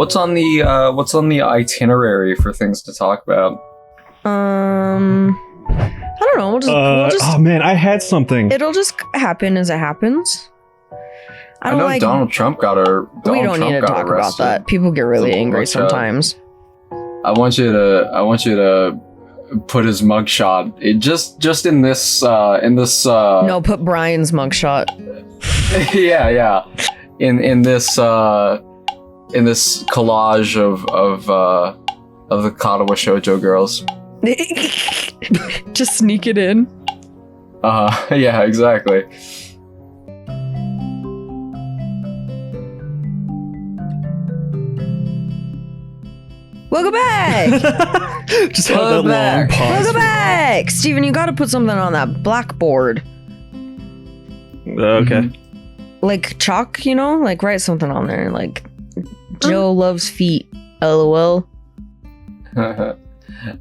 What's on the itinerary for things to talk about? I don't know. We'll just. Oh man, I had something. It'll just happen as it happens. I know Donald Trump got we don't need to talk about that. People get really angry sometimes. I want you to put his mugshot. Just in this. No, put Brian's mugshot. yeah. In this collage of the Katawa Shoujo girls. Just sneak it in. Yeah, exactly. Welcome back! Just have that long pause. Welcome back! Steven, you gotta put something on that blackboard. Okay. Like chalk, you know? Like write something on there. Like, Joe loves feet. LOL.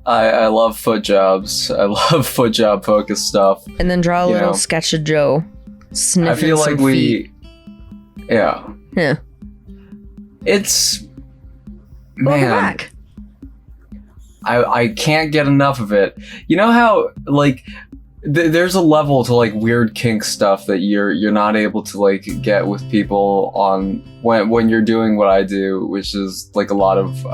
I love foot jobs. I love foot job focused stuff. And then draw a little sketch of Joe sniffing I feel like some feet. Yeah. It's... Welcome Man. back. I can't get enough of it. You know how, like... there's a level to like weird kink stuff that you're not able to like get with people on when you're doing what I do, which is like a lot of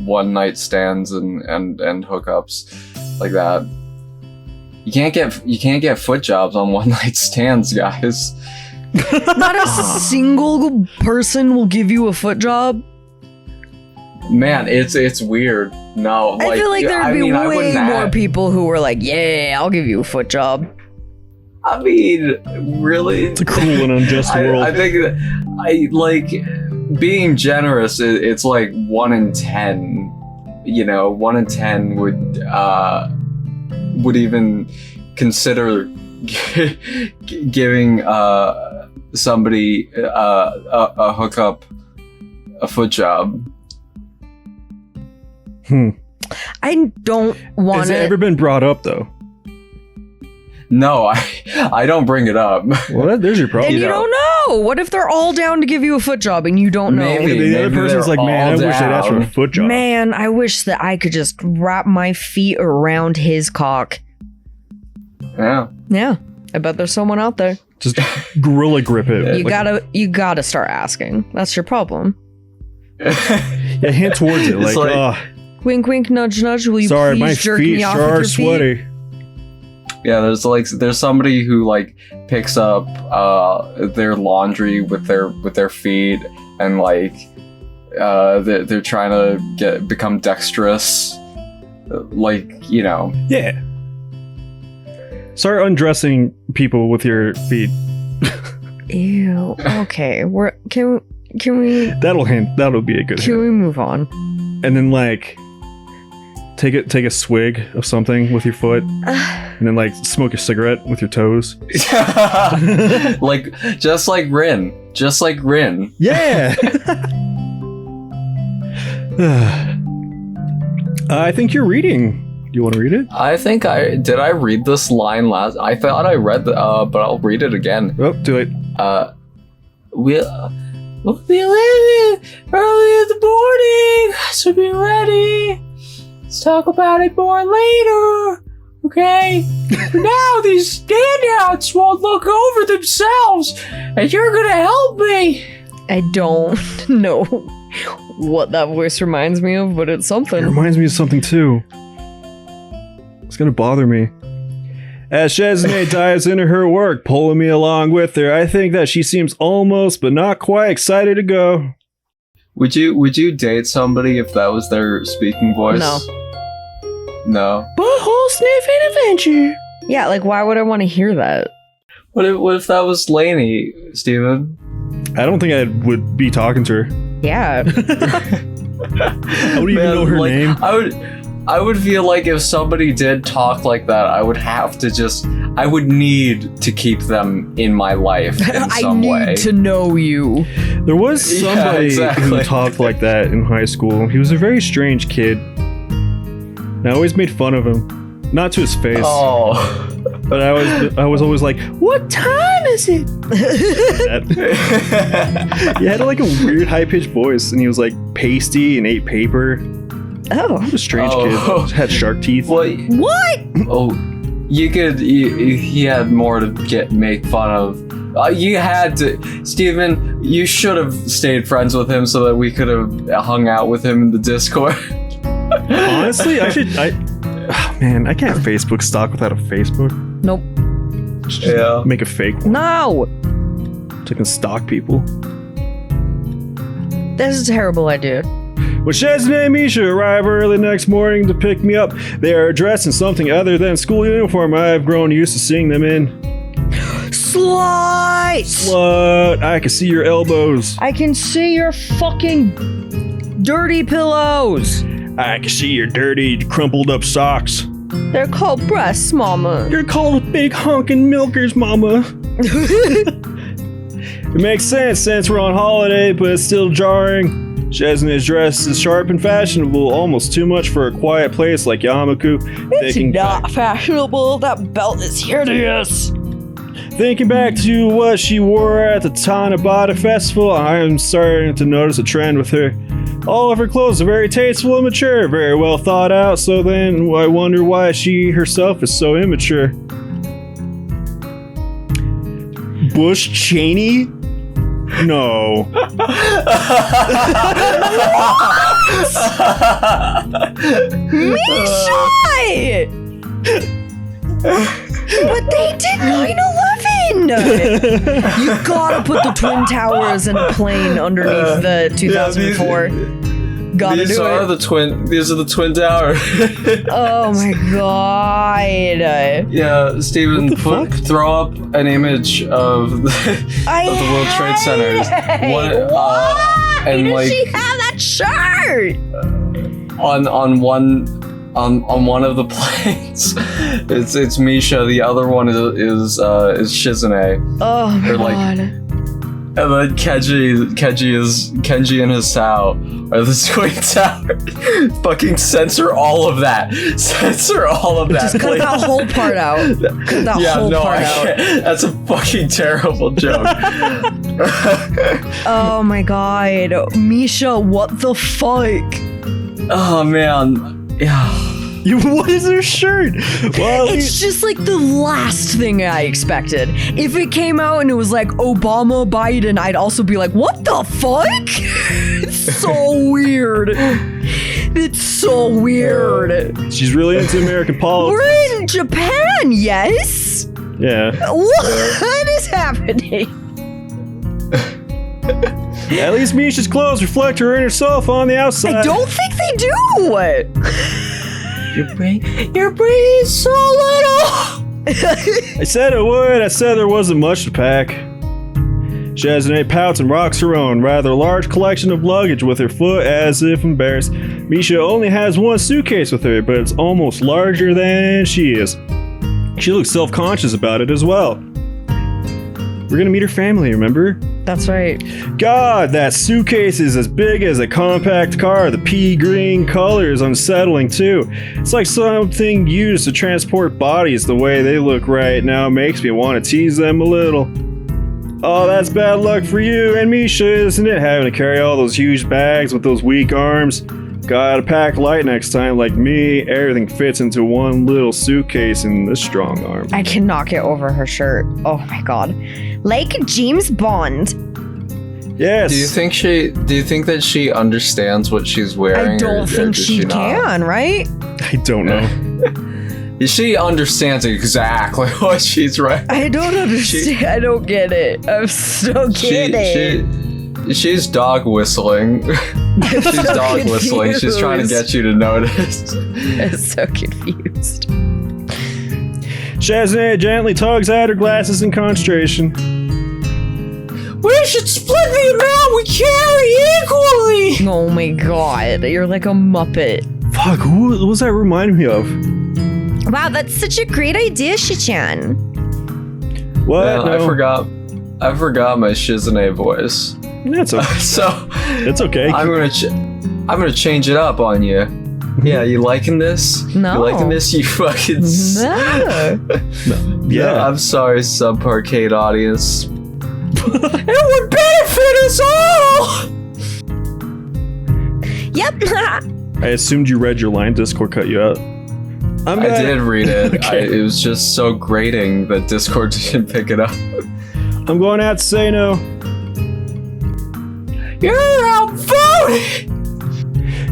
one night stands and hookups like that. You can't get foot jobs on one night stands, guys. Not a single person will give you a foot job. Man, it's weird. No, like, I feel like there'd be way more add. people who were like, yeah, I'll give you a foot job. I mean, really? It's a cruel and unjust world. I think that being generous, it's like 1 in 10. You know, 1 in 10 would even consider giving somebody a hookup, a foot job. I don't want Has it ever been brought up though? No, I don't bring it up. Well, there's your problem. And you don't know. What if they're all down to give you a foot job and you don't know? Maybe the other person's like, man, I wish they'd ask for a foot job. Man, I wish that I could just wrap my feet around his cock. Yeah. Yeah. I bet there's someone out there. Just gorilla grip it. You gotta start asking. That's your problem. Yeah, hint towards it. Like, wink, wink, nudge, nudge. Will you sorry, please my jerk feet me off sure with are your sweaty. feet? Yeah, there's somebody who like picks up their laundry with their feet and like they're trying to become dexterous, like, you know. Yeah. Start undressing people with your feet. Ew. Okay. Can we? That'll be a good Can hint. we move on? And then like take a swig of something with your foot, and then like smoke a cigarette with your toes. Like just like Rin. Yeah. I think you're reading. Do you want to read it? I think I read this line last. I thought I read but I'll read it again. Oh, do it. We'll be leaving early in the morning, so be ready. Let's talk about it more later, okay? For now, these standouts won't look over themselves, and you're gonna help me. I don't know what that voice reminds me of, but it's It something. reminds me of something too. It's gonna bother me. As Shizune dives into her work, pulling me along with her, I think that she seems almost but not quite excited to go. Would you date somebody if that was their speaking voice? No. Butthole sniffing adventure. Yeah, like why would I want to hear that? What if that was Lainey, Steven? I don't think I would be talking to her. Yeah. I wouldn't even know her name. I would feel like if somebody did talk like that, I would need to keep them in my life in some way. I need to know you. There was somebody who talked like that in high school. He was a very strange kid. And I always made fun of him. Not to his face. Oh. But I was always like, what time is it? He had like a weird high-pitched voice, and he was like pasty and ate paper. Oh. What a strange kid. Just had shark teeth. Well, What? oh, you could. He had more to make fun of. You had to, Steven. You should have stayed friends with him so that we could have hung out with him in the Discord. Honestly, I man, I can't Facebook stalk without a Facebook. Nope. Yeah. Make a fake one No. so I can stalk people. This is a terrible idea. When Shizune and Misha arrive early next morning to pick me up, they are dressed in something other than school uniform I've grown used to seeing them in. Slice! Slut, I can see your elbows. I can see your fucking dirty pillows. I can see your dirty, crumpled up socks. They're called breasts, mama. You're called big honkin' milkers, mama. It makes sense since we're on holiday, but it's still jarring. Shizune's dress is sharp and fashionable, almost too much for a quiet place like Yamaku. It's not fashionable. That belt is hideous. Thinking back to what she wore at the Tanabata Festival, I'm starting to notice a trend with her. All of her clothes are very tasteful and mature, very well thought out, so then I wonder why she herself is so immature. Bush Cheney? No. Misha! But they did 9/11! You gotta put the Twin Towers and a plane underneath the 2004. Gotta These do are it. These are the Twin Towers. Oh my god. Yeah, Steven, throw up an image of the World Trade Centers. Why And does like she have that shirt? on one of the planes, it's Misha. The other one is Shizune. Oh my Or, like, god. And then Kenji and Hisao are the Twin Tower. Fucking censor all of that. Censor all of that. Just cut that whole part out. Cut that whole part out. That's a fucking terrible joke. Oh my god. Misha, what the fuck? Oh man. Yeah. What is her shirt? Well, It's just like the last thing I expected. If it came out and it was like Obama, Biden, I'd also be like, what the fuck? It's so weird. It's so weird. she's really into American politics. We're in Japan, yes? Yeah. What is happening? At least Misha's clothes reflect her inner self on the outside. I don't think they do. Your brain is so little. I said it would. I said there wasn't much to pack. Shizune pouts and rocks her own rather large collection of luggage with her foot as if embarrassed. Misha only has one suitcase with her, but it's almost larger than she is. She looks self-conscious about it as well. We're gonna meet her family, remember? That's right. God, that suitcase is as big as a compact car. The pea green color is unsettling too. It's like something used to transport bodies. The way they look right now makes me want to tease them a little. Oh, that's bad luck for you and Misha, isn't it? Having to carry all those huge bags with those weak arms. Gotta pack light next time, like me. Everything fits into one little suitcase in this strong arm. I cannot get over her shirt. Oh my god. Like James Bond. Yes. Do you think that she understands what she's wearing? I don't think she can, right? I don't know. She understands exactly what she's wearing. I don't understand. I don't get it. I'm so kidding. She's dog whistling. She's dog whistling. She's trying to get you to notice. I'm so confused. Shizune gently tugs at her glasses in concentration. We should split the amount we carry equally. Oh my god, you're like a Muppet. Fuck, who was that reminding me of? Wow, that's such a great idea, Shi-chan. What? Man, No. I forgot my Shizune voice. That's okay. So It's okay. I'm gonna change it up on you. Yeah, you liking this? No. You liking this, you fucking... No. Yeah. No, I'm sorry, SUBPARCADE audience. It would benefit us all! Yep. I assumed you read your line. Discord cut you out. I did read it. Okay. It was just so grating that Discord didn't pick it up. I'm going out to say no. You're outvoted!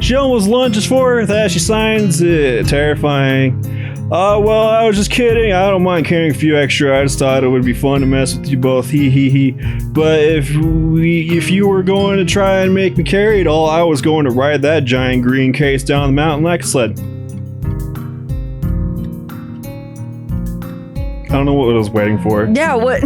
She almost lunges forward as she signs it. Terrifying. Well, I was just kidding. I don't mind carrying a few extra. I just thought it would be fun to mess with you both. He. But if you were going to try and make me carry it all, I was going to ride that giant green case down the mountain like a sled. I don't know what I was waiting for. Yeah, what?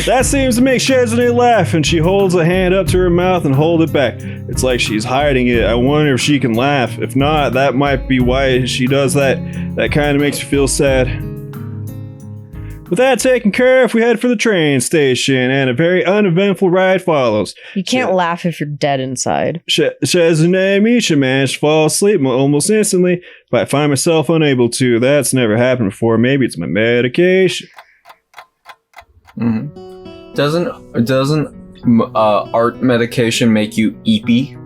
That seems to make Shizune laugh, and she holds a hand up to her mouth and hold it back. It's like she's hiding it. I wonder if she can laugh. If not, that might be why she does that. That kind of makes me feel sad. With that taken care of, we head for the train station, and a very uneventful ride follows. You can't laugh if you're dead inside. Shizune and Misha manage to fall asleep almost instantly, but I find myself unable to. That's never happened before. Maybe it's my medication. Mm-hmm. Doesn't art medication make you eepy?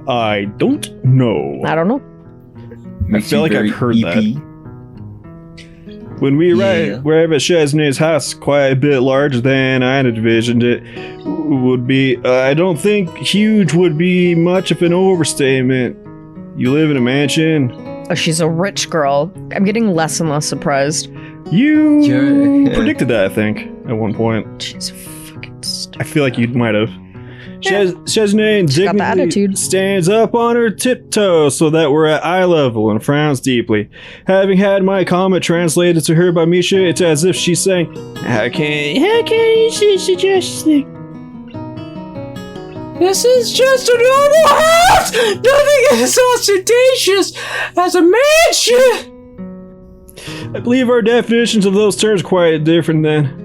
I don't know. I don't know. Makes feel you like I've very heard that. When we arrive at Shizune's house, quite a bit larger than I had envisioned it would be. I don't think huge would be much of an overstatement. You live in a mansion. Oh, she's a rich girl. I'm getting less and less surprised. You predicted that, I think, at one point. She's fucking stupid. I feel like you might have. Yeah. Shizune got the indignantly attitude. stands up on her tiptoes so that we're at eye level and frowns deeply. Having had my comment translated to her by Misha, it's as if she's saying, How can you suggest this? This is just a normal house! Nothing as ostentatious as a mansion! I believe our definitions of those terms are quite different then.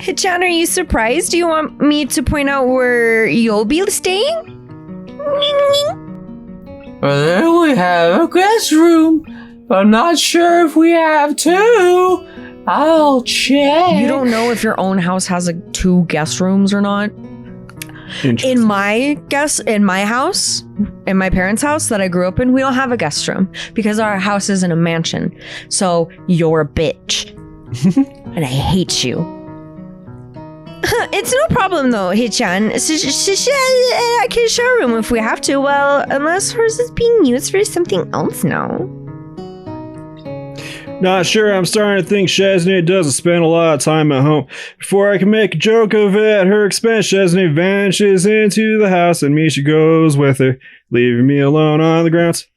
Hichan, are you surprised? Do you want me to point out where you'll be staying? Well, there we have a guest room. I'm not sure if we have two. I'll check. You don't know if your own house has two guest rooms or not? In my house, in my parents' house that I grew up in, we don't have a guest room because our house isn't a mansion. So you're a bitch. And I hate you. It's no problem though, Hichan. I can share a room if we have to. Well, unless hers is being used for something else now. Not sure. I'm starting to think Shizune doesn't spend a lot of time at home. Before I can make a joke of it at her expense, Shizune vanishes into the house and Misha goes with her, leaving me alone on the grounds.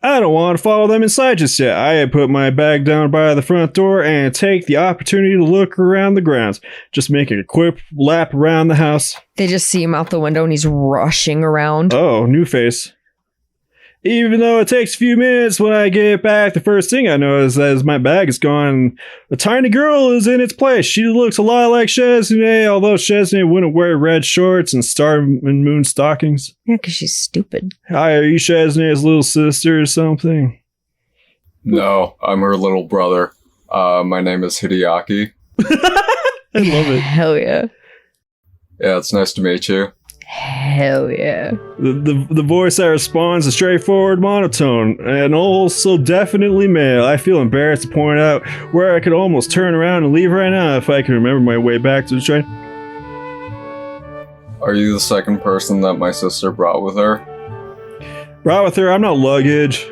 I don't want to follow them inside just yet. I put my bag down by the front door and take the opportunity to look around the grounds, just making a quick lap around the house. They just see him out the window and he's rushing around. Oh, new face. Even though it takes a few minutes when I get back, the first thing I notice is my bag is gone. A tiny girl is in its place. She looks a lot like Shizune, although Shizune wouldn't wear red shorts and star and moon stockings. Yeah, because she's stupid. Hi, are you Shizune's little sister or something? No, I'm her little brother. My name is Hideaki. I love it. Hell yeah. Yeah, it's nice to meet you. Hell yeah. The voice that responds is straightforward monotone and also definitely male. I feel embarrassed to point out where I could almost turn around and leave right now if I can remember my way back to the train. Are you the second person that my sister brought with her? Brought with her? I'm not luggage.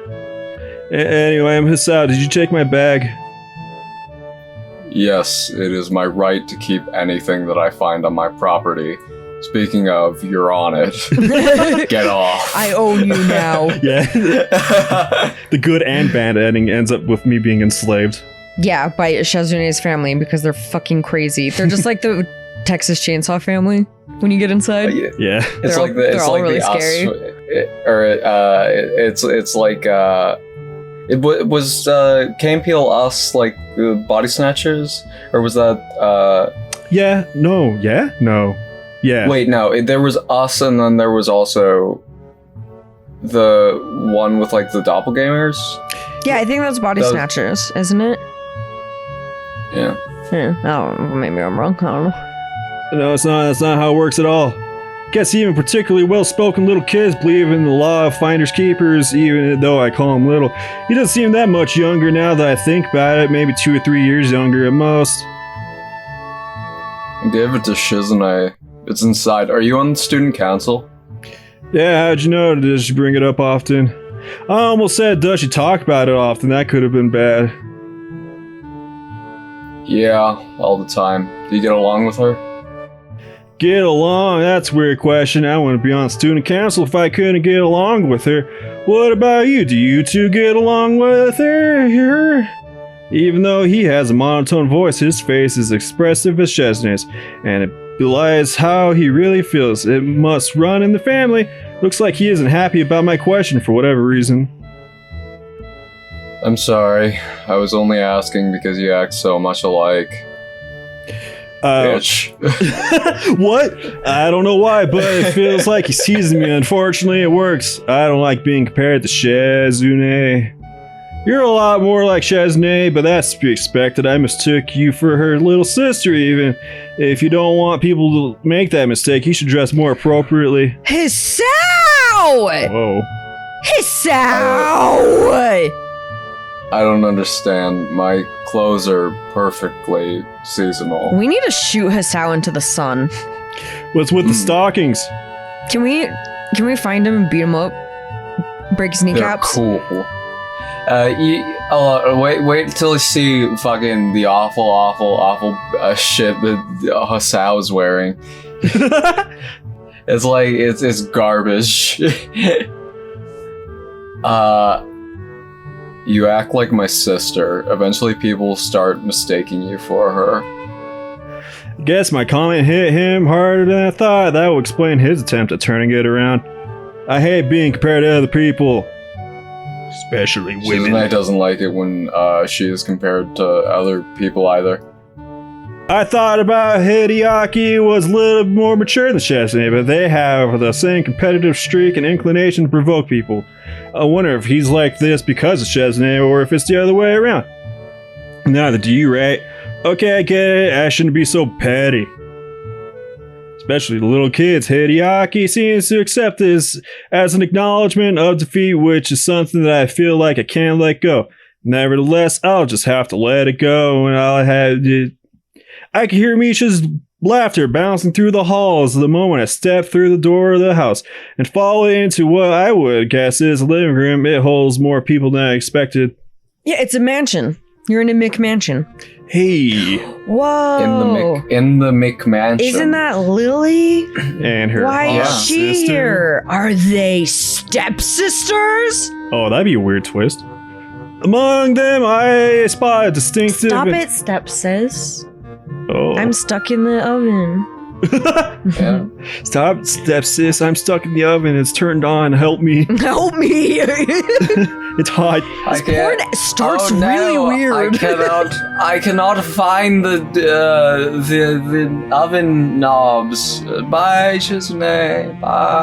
Anyway, Miss Sao, did you take my bag? Yes, it is my right to keep anything that I find on my property. Speaking of, you're on it. Get off. I own you now. Yeah. The good and bad ending ends up with me being enslaved. Yeah, by Shizune's family because they're fucking crazy. They're just like the Texas Chainsaw family when you get inside. Yeah. It's like the, it's all like really the scary. it's like it was Kane Peel Us like Body Snatchers, or was that Yeah. No. Yeah. No. Yeah. Wait, no. There was Us, and then there was also The one with like the doppelgangers? Yeah, I think that's Body Snatchers, isn't it? Yeah. Oh, maybe I'm wrong. I don't know. No, it's not. That's not how it works at all. Guess even particularly well-spoken little kids believe in the law of finders keepers, even though I call him little. He doesn't seem that much younger now that I think about it. Maybe 2 or 3 years younger at most. I gave it to Shizune. It's inside. Are you on the student council? Yeah, how'd you know? Does she bring it up often? I almost said, does she talk about it often? That could have been bad. Yeah, all the time. Do you get along with her? Get along? That's a weird question. I wouldn't be on student council if I couldn't get along with her. What about you? Do you two get along with her? Even though he has a monotone voice, his face is expressive as Shizune's, and it belies how he really feels. It must run in the family. Looks like he isn't happy about my question for whatever reason. I'm sorry. I was only asking because you act so much alike. Bitch. What? I don't know why, but it feels like he's teasing me. Unfortunately, it works. I don't like being compared to Shizune. You're a lot more like Shizune, but that's to be expected. I mistook you for her little sister, even. If you don't want people to make that mistake, you should dress more appropriately. Hisao! Whoa. Hisao! I don't understand. My clothes are perfectly seasonal. We need to shoot Hisao into the sun. What's with the stockings? Can we find him and beat him up? Break his They're kneecaps? cool. Wait till you see fucking the awful shit that Hisao is wearing. It's like it's garbage. You act like my sister. Eventually people will start mistaking you for her. Guess my comment hit him harder than I thought. That will explain his attempt at turning it around. I hate being compared to other people. Especially women. Shizune doesn't like it when she is compared to other people either. I thought about Hideaki was a little more mature than Shizune, but they have the same competitive streak and inclination to provoke people. I wonder if he's like this because of Shizune or if it's the other way around. Neither do you, right? Okay, I get it. I shouldn't be so petty. Especially the little kids. Hideaki seems to accept this as an acknowledgement of defeat, which is something that I feel like I can't let go. Nevertheless, I'll just have to let it go, and I'll have to... I can hear Misha's laughter bouncing through the halls the moment I step through the door of the house and fall into what I would guess is a living room. It holds more people than I expected. Yeah, it's a mansion. You're in a McMansion. Hey. Whoa. In the McMansion. Isn't that Lily? And her Why is she sister. here? Are they stepsisters? Oh, that'd be a weird twist. Among them, I spot a distinctive... Stop it, stepsis. Oh. I'm stuck in the oven. Yeah. Stop, stepsis. I'm stuck in the oven. It's turned on. Help me. Help me. It's hot. I Porn can't. starts Oh, no, really weird. I cannot find the oven knobs. Bye, Shizune. Bye.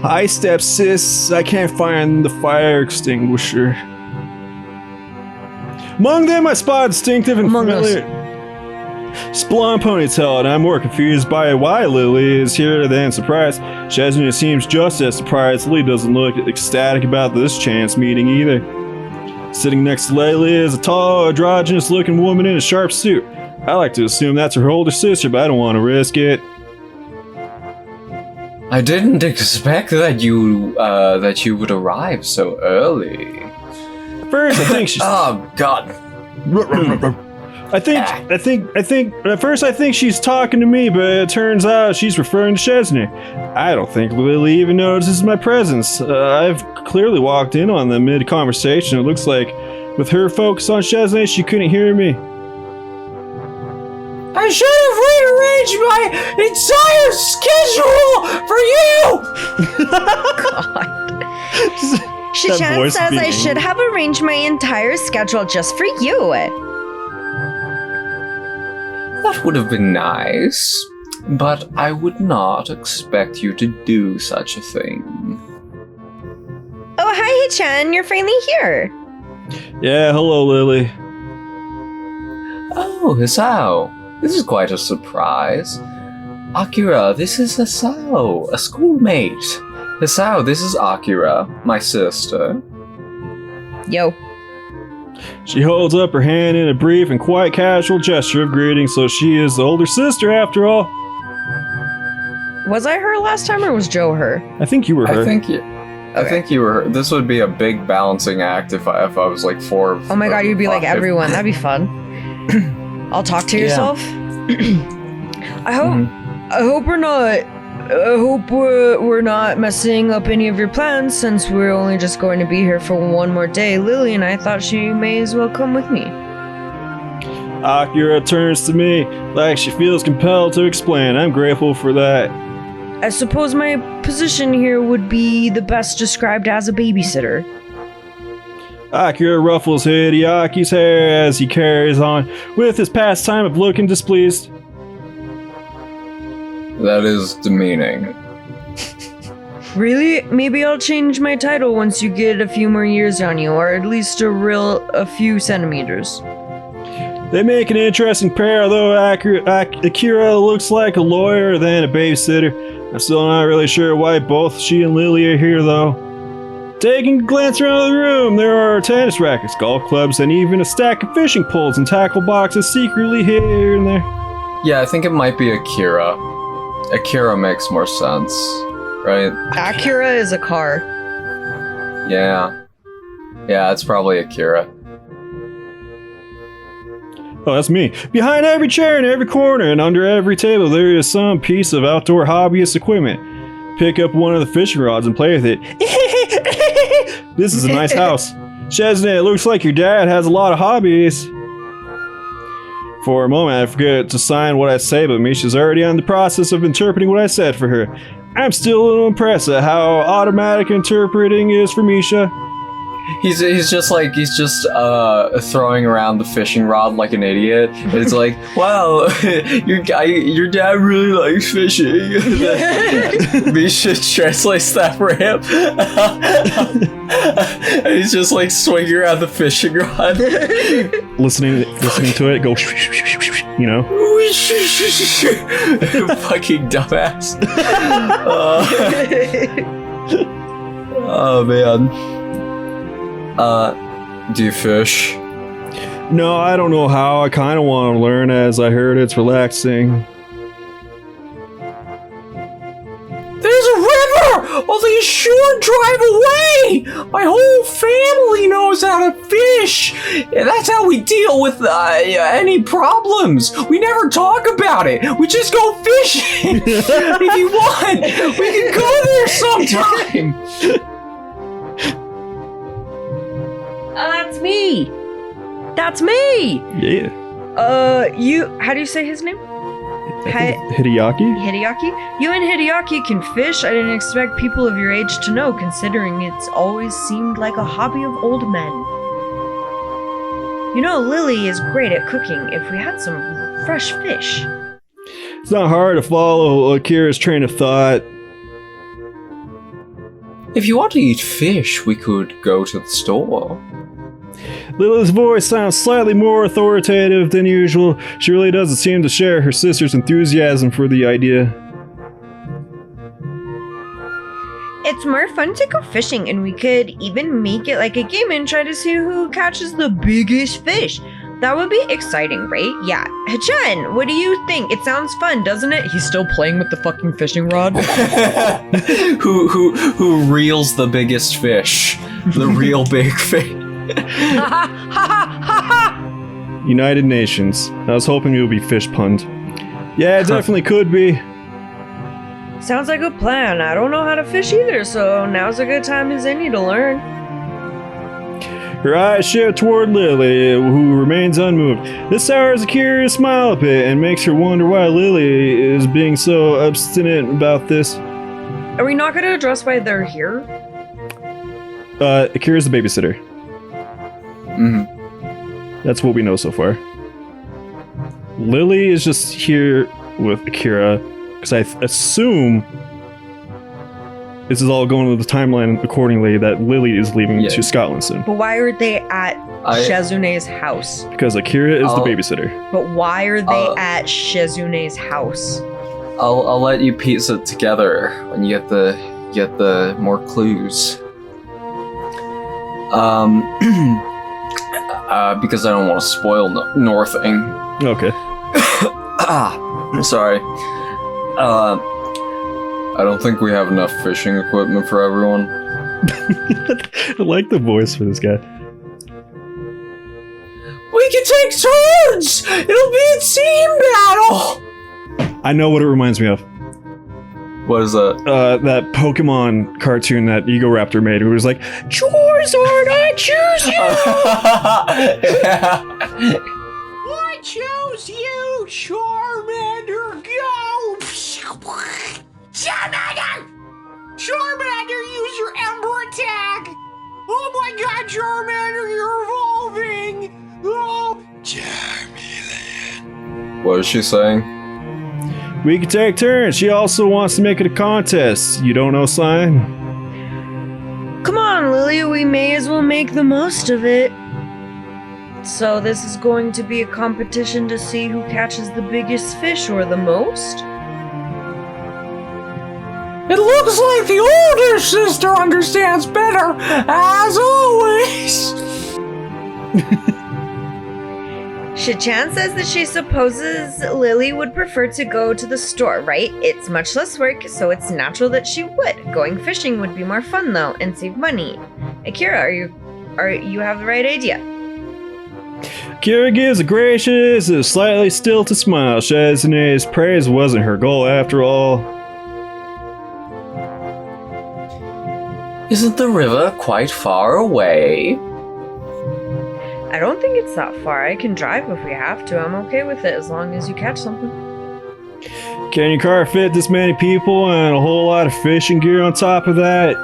Hi, stepsis. I can't find the fire extinguisher. Among them, I spot distinctive and Among familiar... Splon ponytail, and I'm more confused by why Lily is here than surprised. Shizune seems just as surprised. Lily doesn't look ecstatic about this chance meeting either. Sitting next to Lily is a tall, androgynous-looking woman in a sharp suit. I like to assume that's her older sister, but I don't want to risk it. I didn't expect that you would arrive so early. First, I think she's... Oh God. At first I think she's talking to me, but it turns out she's referring to Shizune. I don't think Lily even notices my presence. I've clearly walked in on them mid-conversation. It looks like with her focus on Shizune, she couldn't hear me. I should have rearranged my entire schedule for you! God. Shichan says I should have arranged my entire schedule just for you. That would have been nice. but I would not expect you to do such a thing. Oh, hi, Hichan. You're finally here. Yeah, hello, Lily. Oh, Hisao. This is quite a surprise. Akira, this is Hisao, a schoolmate. Hisao, this is Akira, my sister. Yo. She holds up her hand in a brief and quite casual gesture of greeting, so she is the older sister after all. Was I her last time or was Joe her? I think you were her. I think you were. This would be a big balancing act if I was like 4. Oh my god, you'd be like everyone. That'd be fun. I'll talk to yourself. I hope we're not messing up any of your plans since we're only just going to be here for one more day. Lily and I thought she may as well come with me. Akira turns to me like she feels compelled to explain. I'm grateful for that. I suppose my position here would be the best described as a babysitter. Akira ruffles Hideaki's hair as he carries on with his pastime of looking displeased. That is demeaning. Really? Maybe I'll change my title once you get a few more years on you, or at least a few centimeters. They make an interesting pair, though Akira looks like a lawyer than a babysitter. I'm still not really sure why both she and Lily are here, though. Taking a glance around the room, there are tennis rackets, golf clubs, and even a stack of fishing poles and tackle boxes secretly here and there. Yeah, I think it might be Akira. Akira makes more sense, right? Acura is a car. Yeah, it's probably Akira. Oh, that's me. Behind every chair in every corner and under every table, there is some piece of outdoor hobbyist equipment. Pick up one of the fishing rods and play with it. This is a nice house. Shizune, it looks like your dad has a lot of hobbies. For a moment, I forget to sign what I say, but Misha's already on the process of interpreting what I said for her. I'm still a little impressed at how automatic interpreting is for Misha. He's just throwing around the fishing rod like an idiot. It's like, wow, your dad really likes fishing. Misha translates that for him. And he's just like swinging around the fishing rod. Listening to it go, you know? Fucking dumbass. Oh man. Do you fish? No, I don't know how. I kind of want to learn as I heard it's relaxing. There's a river! Only a short drive away! My whole family knows how to fish! And that's how we deal with any problems. We never talk about it. We just go fishing. If you want, we can go there sometime. That's me! That's me! Yeah. How do you say his name? Hideaki? Hideaki? You and Hideaki can fish? I didn't expect people of your age to know, considering it's always seemed like a hobby of old men. You know, Lily is great at cooking if we had some fresh fish. It's not hard to follow Akira's train of thought. If you want to eat fish, we could go to the store. Lily's voice sounds slightly more authoritative than usual. She really doesn't seem to share her sister's enthusiasm for the idea. It's more fun to go fishing, and we could even make it like a game and try to see who catches the biggest fish. That would be exciting, right? Yeah. Hachan, what do you think? It sounds fun, doesn't it? He's still playing with the fucking fishing rod. Who reels the biggest fish? The real big fish. United Nations. I was hoping it would be fish punned. Yeah, it definitely could be. Sounds like a plan. I don't know how to fish either, so now's a good time as any to learn. Her eyes shift toward Lily, who remains unmoved. This sours a curious smile a bit and makes her wonder why Lily is being so obstinate about this. Are we not going to address why they're here? Akira's the babysitter. Mm-hmm. That's what we know so far. Lily is just here with Akira, because I assume this is all going to the timeline accordingly that Lily is leaving to Scotland soon. But why are they at Shizune's house? Because Akira is the babysitter. But why are they at Shizune's house? I'll let you piece it together when you get the more clues. Because I don't want to spoil Northing. Okay. I'm sorry. I don't think we have enough fishing equipment for everyone. I like the voice for this guy. We can take turns! It'll be a team battle! I know what it reminds me of. What is that? That Pokemon cartoon that Egoraptor made, who was like, Charizard, I choose you! I choose you, Charmander, go! Charmander! Charmander, use your Ember attack! Oh my god, Charmander, you're evolving! Oh, Charmander. What is she saying? We can take turns. She also wants to make it a contest. You don't know, Sign? Come on, Lily, we may as well make the most of it. So this is going to be a competition to see who catches the biggest fish or the most? It looks like the older sister understands better, as always! Shichan says that she supposes Lily would prefer to go to the store, right? It's much less work, so it's natural that she would. Going fishing would be more fun though, and save money. Akira, you have the right idea. Akira gives a gracious and slightly stilted smile. Shizune's praise wasn't her goal after all. Isn't the river quite far away? I don't think it's that far. I can drive if we have to. I'm okay with it as long as you catch something. Can your car fit this many people and a whole lot of fishing gear on top of that?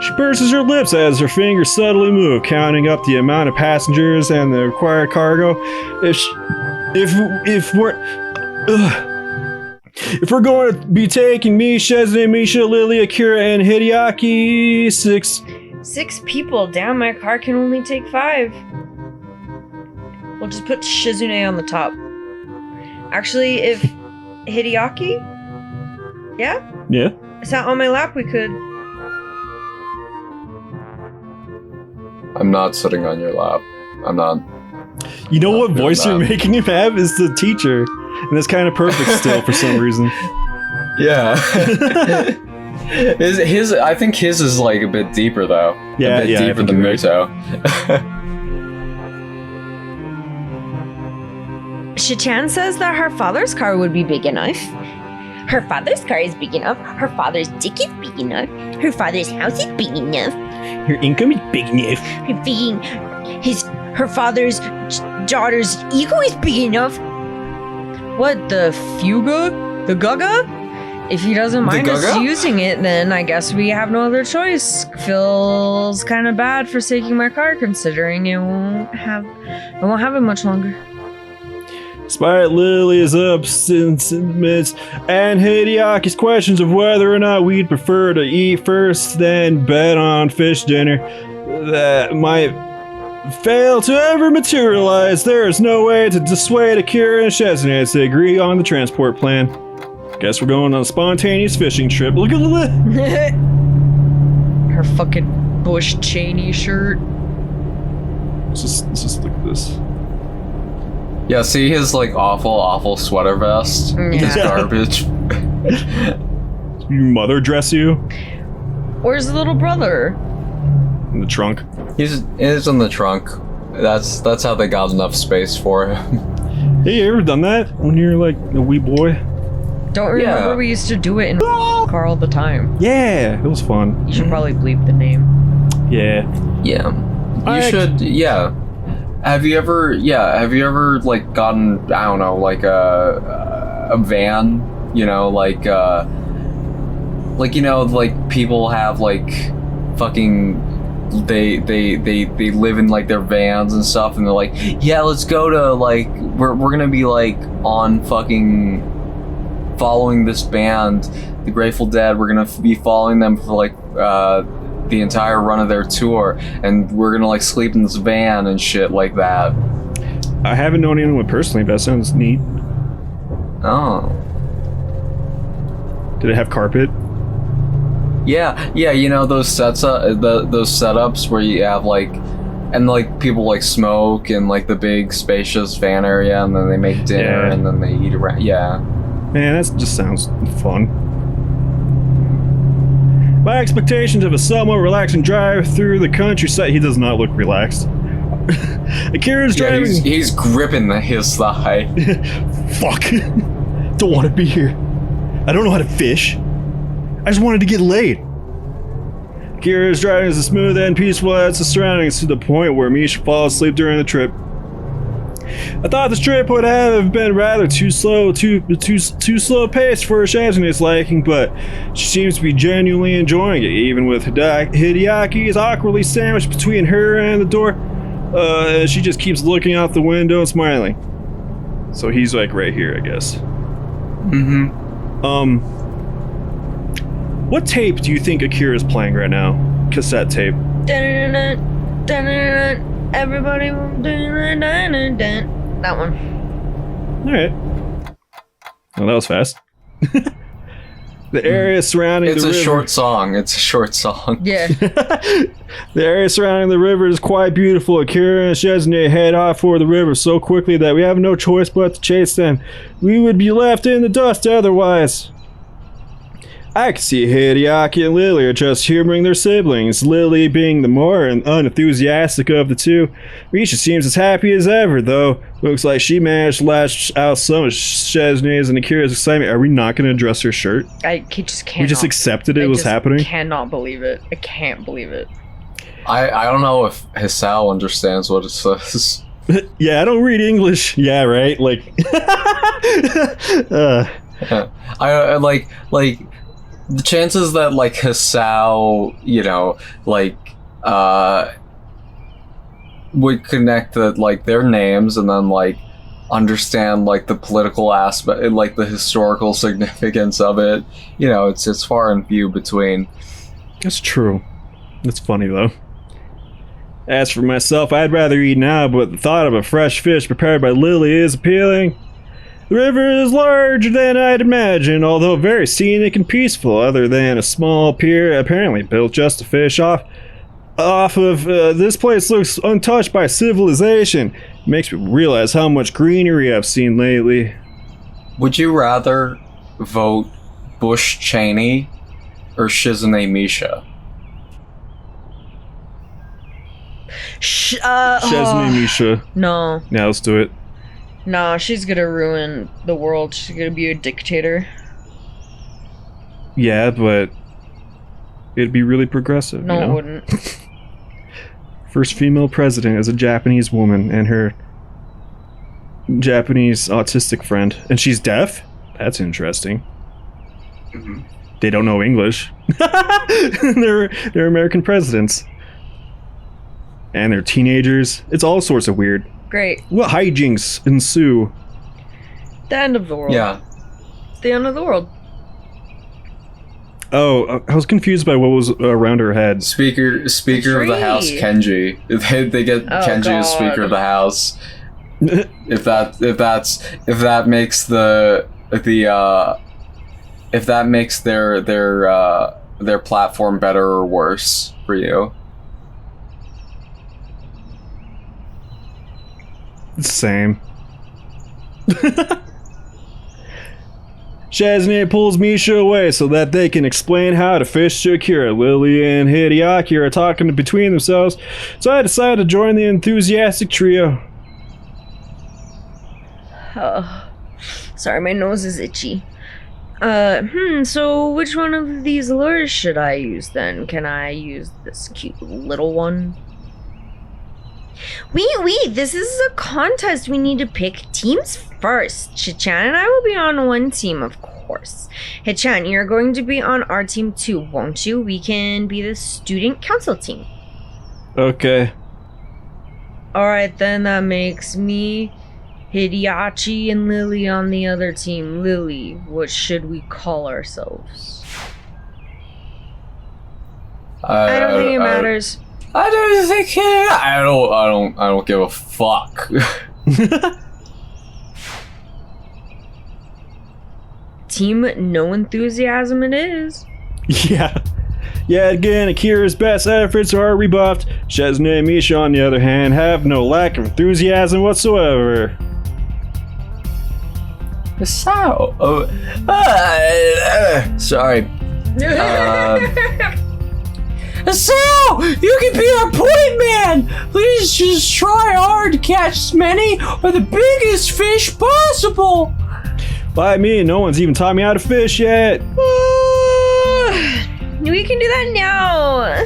She purses her lips as her fingers subtly move, counting up the amount of passengers and the required cargo. If we're going to be taking me, Shizune, Misha, Lily, Akira, and Hideaki, 6 people. Damn, my car can only take 5. We'll just put Shizune on the top. Actually, if Hideaki? Yeah? Yeah. Sat on my lap, we could. I'm not sitting on your lap. I'm not. You know what doing voice you're that. making him have is the teacher. And that's kind of perfect still for some reason. Yeah. his I think his is like a bit deeper though. Yeah, a bit yeah, I deeper think than you're right. Muto. Shichan says that her father's car would be big enough. Her father's car is big enough. Her father's dick is big enough. Her father's house is big enough. Your income is big enough. Her father's daughter's ego is big enough. What, the Fuga? The Gaga? If he doesn't mind us Gaga? using it, then I guess we have no other choice. Feels kind of bad forsaking my car, considering I won't have it much longer. Despite Lily's absence and Hideaki's questions of whether or not we'd prefer to eat first, then bet on fish dinner that might fail to ever materialize, there is no way to dissuade Akira and Shizune to agree on the transport plan. Guess we're going on a spontaneous fishing trip. Look at that! Her fucking Bush Cheney shirt. Let's just look at this. Yeah, see his like awful sweater vest? Yeah. His garbage. Your mother dress you? Where's the little brother? In the trunk. He's in the trunk. That's how they got enough space for him. Hey, you ever done that when you're like a wee boy? Don't remember we used to do it in car all the time. Yeah, it was fun. You should probably bleep the name. Yeah. Yeah. You should, yeah. Have you ever like gotten, I don't know, like a van, you know, like you know, like people have like fucking they live in like their vans and stuff, and they're like, yeah, let's go to like we're gonna be like on fucking following this band, the Grateful Dead. We're gonna be following them for like the entire run of their tour, and we're gonna like sleep in this van and shit like that. I haven't known anyone personally, but that sounds neat. Oh. Did it have carpet? Yeah, you know those those setups where you have like, and like people like smoke in like the big spacious van area, and then they make dinner, Yeah. and then they eat around. Yeah. Man, that just sounds fun. My expectations of a somewhat relaxing drive through the countryside. He does not look relaxed. Akira's Yeah, driving. he's gripping his thigh. Fuck. Don't want to be here. I don't know how to fish. I just wanted to get laid. Akira's driving as smooth and peaceful as the surroundings to the point where Misha falls asleep during the trip. I thought this trip would have been rather too slow paced for Shizune's liking, but she seems to be genuinely enjoying it, even with Hideaki is awkwardly sandwiched between her and the door. She just keeps looking out the window and smiling. So he's like right here, I guess. What tape do you think Akira's playing right now? Cassette tape. Everybody, that one. All right. Well, that was fast. The area surrounding It's the a river. short song. It's a short song. Yeah. The area surrounding the river is quite beautiful. Akira and Shizune head off for the river so quickly that we have no choice but to chase them. We would be left in the dust otherwise. I can see Hideaki and Lily are just humoring their siblings, Lily being the more unenthusiastic of the two. Misha seems as happy as ever, though. Looks like she managed to lash out some of Shizune's and Akira's excitement. Are we not going to address her shirt? I just can't. We just accepted it was happening? I cannot believe it. I can't believe it. I don't know if Hisao understands what it says. Yeah, I don't read English. Yeah, right? Like... I like the chances that like Hisao, you know, like would connect the like their names and then like understand like the political aspect, like the historical significance of it. You know, it's far and few between. That's true. That's funny, though. As for myself, I'd rather eat now, but the thought of a fresh fish prepared by Lily is appealing. The river is larger than I'd imagined, although very scenic and peaceful, other than a small pier apparently built just to fish off of. This place looks untouched by civilization. It makes me realize how much greenery I've seen lately. Would you rather vote Bush Cheney or Shizune Misha? Shizune Misha. No. Yeah, let's do it. No, she's gonna ruin the world. She's gonna be a dictator. Yeah, but it'd be really progressive. No, you know? it wouldn't. First female president is a Japanese woman and her Japanese autistic friend. And she's deaf? That's interesting. They don't know English. They're American presidents. And they're teenagers. It's all sorts of weird. Great. What hijinks ensue? The end of the world. Yeah. The end of the world. Oh, I was confused by what was around her head. Speaker of the House, Tree. Kenji. They get Oh, Kenji God. as Speaker of the House. If that makes if that makes their platform better or worse for you. Same. Shizune pulls Misha away so that they can explain how to fish to Akira. Lily and Hideaki are talking between themselves, so I decided to join the enthusiastic trio. Sorry, my nose is itchy. So which one of these lures should I use then? Can I use this cute little one? Wait, this is a contest. We need to pick teams first. Chichan and I will be on one team, of course. Hichan, you're going to be on our team too, won't you? We can be the student council team. Okay. Alright, then that makes me Hideachi and Lily on the other team. Lily, what should we call ourselves? I don't think it matters. I don't think I don't give a fuck. Team No Enthusiasm it is. Yeah. Yeah, again, Akira's best efforts are rebuffed. Shizune and Misha, on the other hand, have no lack of enthusiasm whatsoever. So, sorry. So, you can be our point man! Please just try hard to catch as many or the biggest fish possible! By me, no one's even taught me how to fish yet. We can do that now.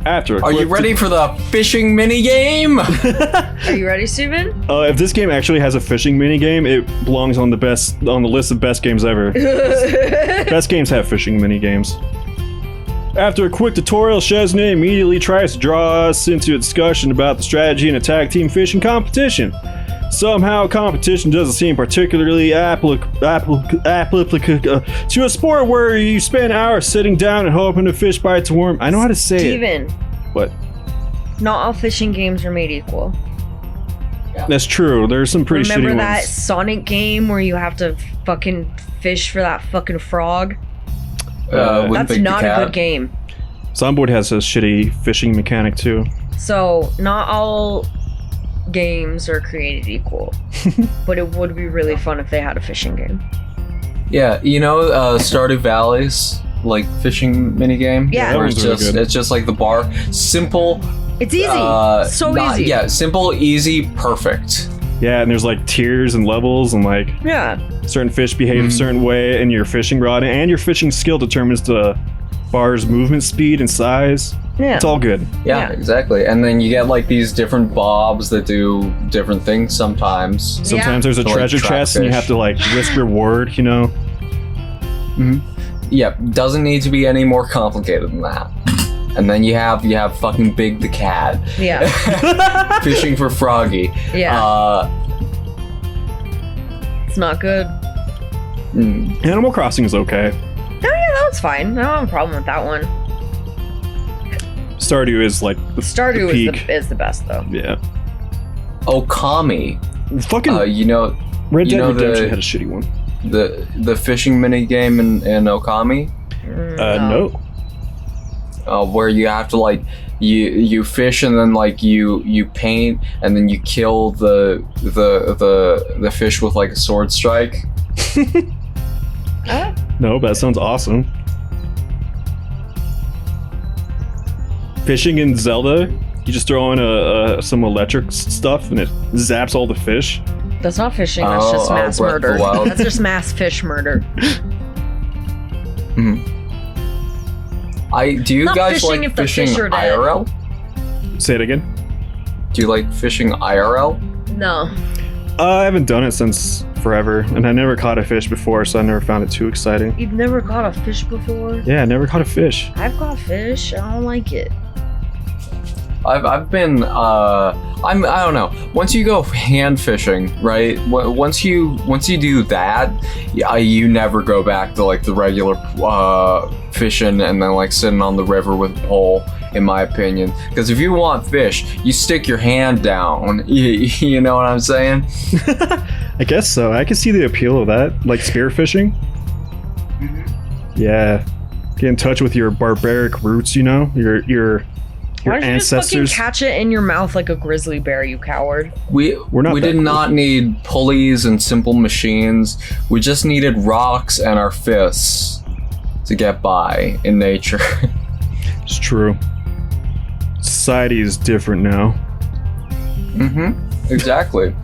Are you ready for the fishing mini game? Are you ready, Steven? If this game actually has a fishing minigame, it belongs on the list of best games ever. Best games have fishing minigames. After a quick tutorial, Shizune immediately tries to draw us into a discussion about the strategy in a tag team fishing competition. Somehow, competition doesn't seem particularly applicable to a sport where you spend hours sitting down and hoping a fish bites a worm. I know how to say Steven, it. What? Not all fishing games are made equal. That's true. There's some pretty shitty ones. Remember that Sonic game where you have to fucking fish for that fucking frog? That's not a good game. Zomboid has a shitty fishing mechanic too. So, not all games are created equal. But it would be really fun if they had a fishing game. Yeah, you know, Stardew Valley's like fishing minigame? Yeah. Where it's just like the bar. Simple. It's easy. Easy. Yeah, simple, easy, perfect. Yeah, and there's like tiers and levels, and like certain fish behave a certain way, and your fishing rod and your fishing skill determines the bar's movement speed and size. Yeah. It's all good. Yeah, exactly. And then you get like these different bobs that do different things sometimes. Sometimes there's a To, like, treasure trap chest and you fish. have to like risk reward, you know? Yeah, doesn't need to be any more complicated than that. And then you have fucking Big the Cat. Yeah. Fishing for Froggy. Yeah. It's not good. Animal Crossing is okay. Oh yeah, that one's fine. I don't have a problem with that one. Stardew is like the Stardew peak. is the best though. Yeah. Okami. Fucking You know Red Dead know Redemption had a shitty one. the fishing mini game in Okami. No. Where you have to like you fish and then like you paint and then you kill the fish with like a sword strike. No, but that sounds awesome. Fishing in Zelda, you just throw in some electric stuff and it zaps all the fish. That's not fishing. That's just mass Breath of the murder. Wild. That's just mass fish murder. Do you Not guys fishing like if the fishing fish are dead. IRL? Say it again. Do you like fishing IRL? No. I haven't done it since forever, and I never caught a fish before, so I never found it too exciting. You've never caught a fish before? Yeah, I never caught a fish. I've caught fish. I don't like it. I've been I don't know. Once you go hand fishing, right? Once you do that, you never go back to like the regular fishing and then like sitting on the river with a pole, in my opinion. Because if you want fish, you stick your hand down. You know what I'm saying? I guess so. I can see the appeal of that, like spearfishing. Yeah, get in touch with your barbaric roots. You know, your Why don't you ancestors. just fucking catch it in your mouth like a grizzly bear, you coward? We not that did cool. not need pulleys and simple machines. We just needed rocks and our fists to get by in nature. It's true. Society is different now. Exactly.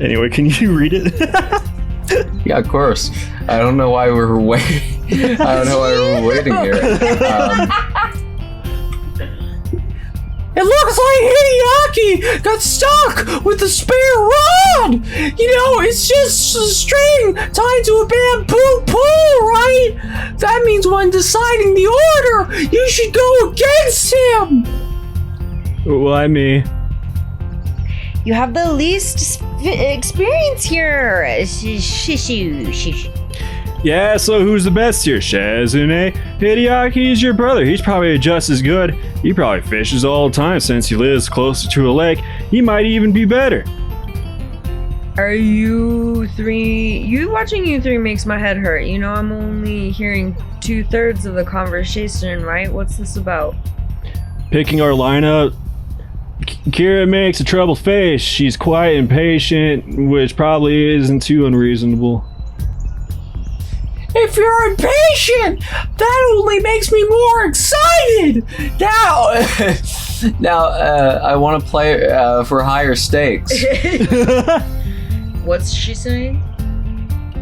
Anyway, can you read it? Yeah, of course. I don't know why we were waiting. I don't know why we were waiting here. It looks like Hideaki got stuck with the spare rod! You know, it's just a string tied to a bamboo pole, right? That means when deciding the order, you should go against him! Why me? You have the least experience here. Yeah, so who's the best here, Shizune? Hideaki's your brother. He's probably just as good. He probably fishes all the time since he lives closer to a lake. He might even be better. Are you three? Watching you three makes my head hurt. You know, I'm only hearing 2/3 of the conversation, right? What's this about? Picking our lineup. Kira makes a troubled face. She's quite impatient, which probably isn't too unreasonable. If you're impatient, that only makes me more excited. Now, I want to play for higher stakes. What's she saying?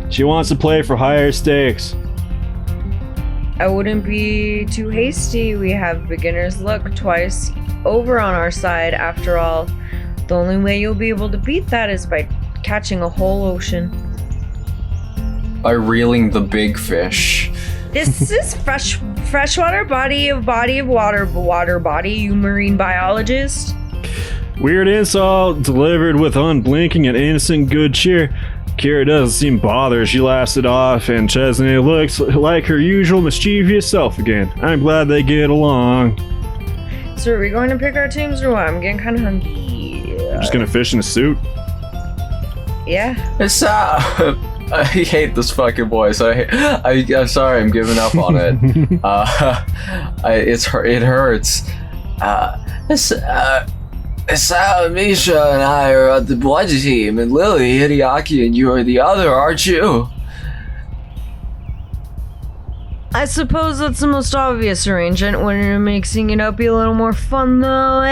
She wants to play for higher stakes. I wouldn't be too hasty. We have beginner's luck twice over on our side. After all, the only way you'll be able to beat that is by catching a whole ocean. By reeling the big fish. This is freshwater body of water body, you marine biologist. Weird insult delivered with unblinking and innocent good cheer. Kira doesn't seem bothered. She laughs it off, and Shizune looks like her usual mischievous self again. I'm glad they get along. So are we going to pick our teams or what? I'm getting kind of hungry. Just gonna fish in a suit. Yeah. It's I hate this fucking voice. I'm sorry, I'm giving up on it. It hurts. Misha and I are at the blood team, and Lily, Hideaki, and you are the other, aren't you? I suppose that's the most obvious arrangement. Wouldn't it make singing up be a little more fun though?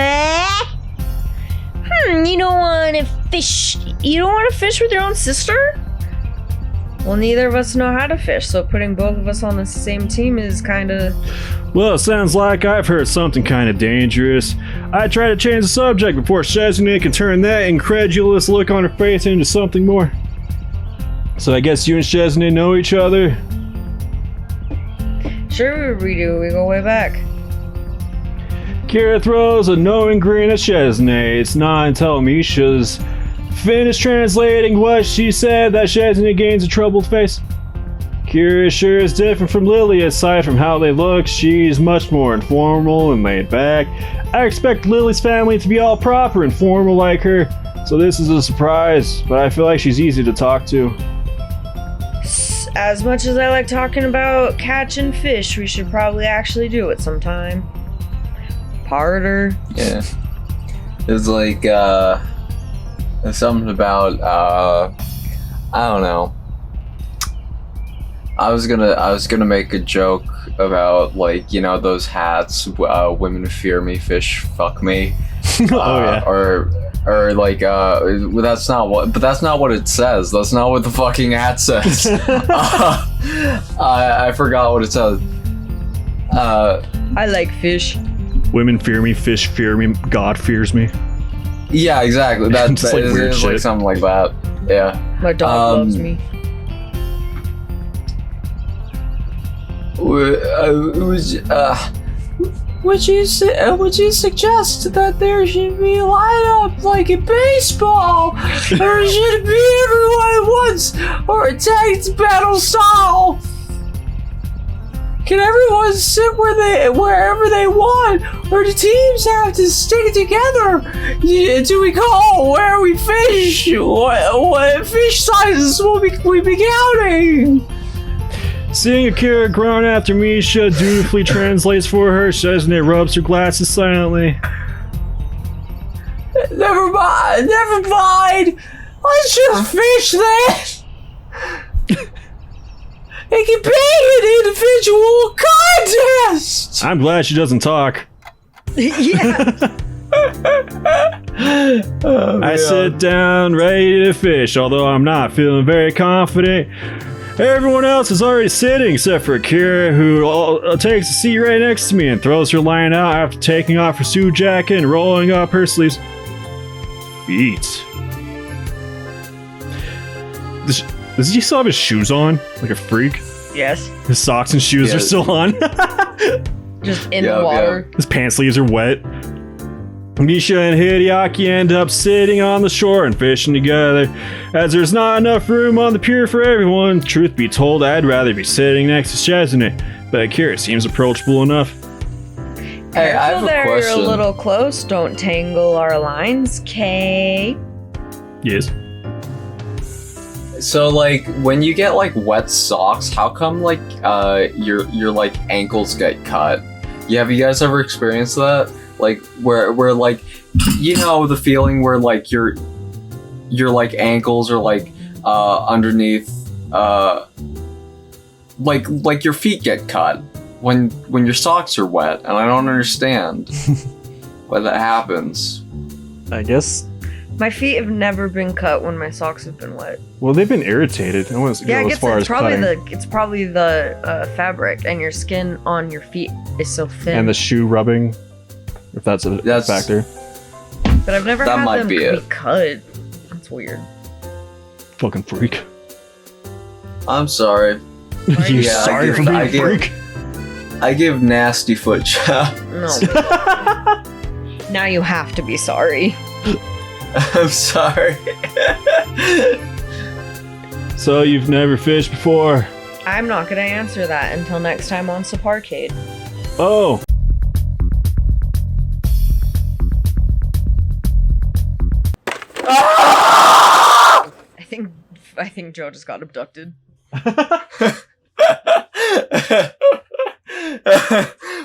You don't want to fish. You don't want to fish with your own sister? Well, neither of us know how to fish, so putting both of us on the same team is kind of... Well, it sounds like I've heard something kind of dangerous. I try to change the subject before Shizune can turn that incredulous look on her face into something more. So I guess you and Shizune know each other? Sure we do, we go way back. Kira throws a knowing grin at Shizune. It's not until Misha's finished translating what she said that Shizune gains a troubled face. Kira sure is different from Lily. Aside from how they look, she's much more informal and laid back. I expect Lily's family to be all proper and formal like her, so this is a surprise, but I feel like she's easy to talk to. As much as I like talking about catching fish, we should probably actually do it sometime. Harder. Yeah. It's like, something about, I don't know. I was gonna make a joke about, like, you know, those hats, women fear me, fish fuck me. Oh yeah. Or like, that's not what it says. That's not what the fucking hat says. I forgot what it says. I like fish. Women fear me, fish fear me, God fears me. Yeah, exactly. That's Just like weird like shit. something like that. Yeah. My dog loves me. Would you suggest that there should be a lineup like in baseball, or should it be everyone at once, or a tag battle style? Can everyone sit wherever they want, or do teams have to stick together? Do we call where we fish? What fish sizes will we be counting? Seeing Akira groan after Misha dutifully translates for her, Shizune rubs her glasses silently. Never mind. Let's just fish then. It can be an individual contest. I'm glad she doesn't talk. Yeah. I sit down ready to fish, although I'm not feeling very confident. Everyone else is already sitting except for Akira, who takes a seat right next to me and throws her line out after taking off her suit jacket and rolling up her sleeves. Feet. Does he still have his shoes on? Like a freak? Yes. His socks and shoes are still on. Just in the water. His pant sleeves are wet. Misha and Hideaki end up sitting on the shore and fishing together. As there's not enough room on the pier for everyone, truth be told, I'd rather be sitting next to Shizune, but Akira seems approachable enough. Hey, I have a there, question. You're a little close. Don't tangle our lines, Kay. Yes. So like when you get like wet socks, how come like your like ankles get cut? Yeah, have you guys ever experienced that? Like where like you know the feeling where like your like ankles are like underneath like your feet get cut when your socks are wet, and I don't understand why that happens. I guess. My feet have never been cut when my socks have been wet. Well, they've been irritated. I want to Yeah, go I as guess far it's as probably cutting. it's probably the fabric, and your skin on your feet is so thin. And the shoe rubbing, if that's a That's- factor. But I've never that had might them be it. cut. That's weird. Fucking freak. I'm sorry. you Yeah, sorry for being I a give- freak? I give nasty foot job. No. Now you have to be sorry. I'm sorry. So you've never fished before? I'm not gonna answer that until next time on SUBPARCADE. Oh. I think Joe just got abducted.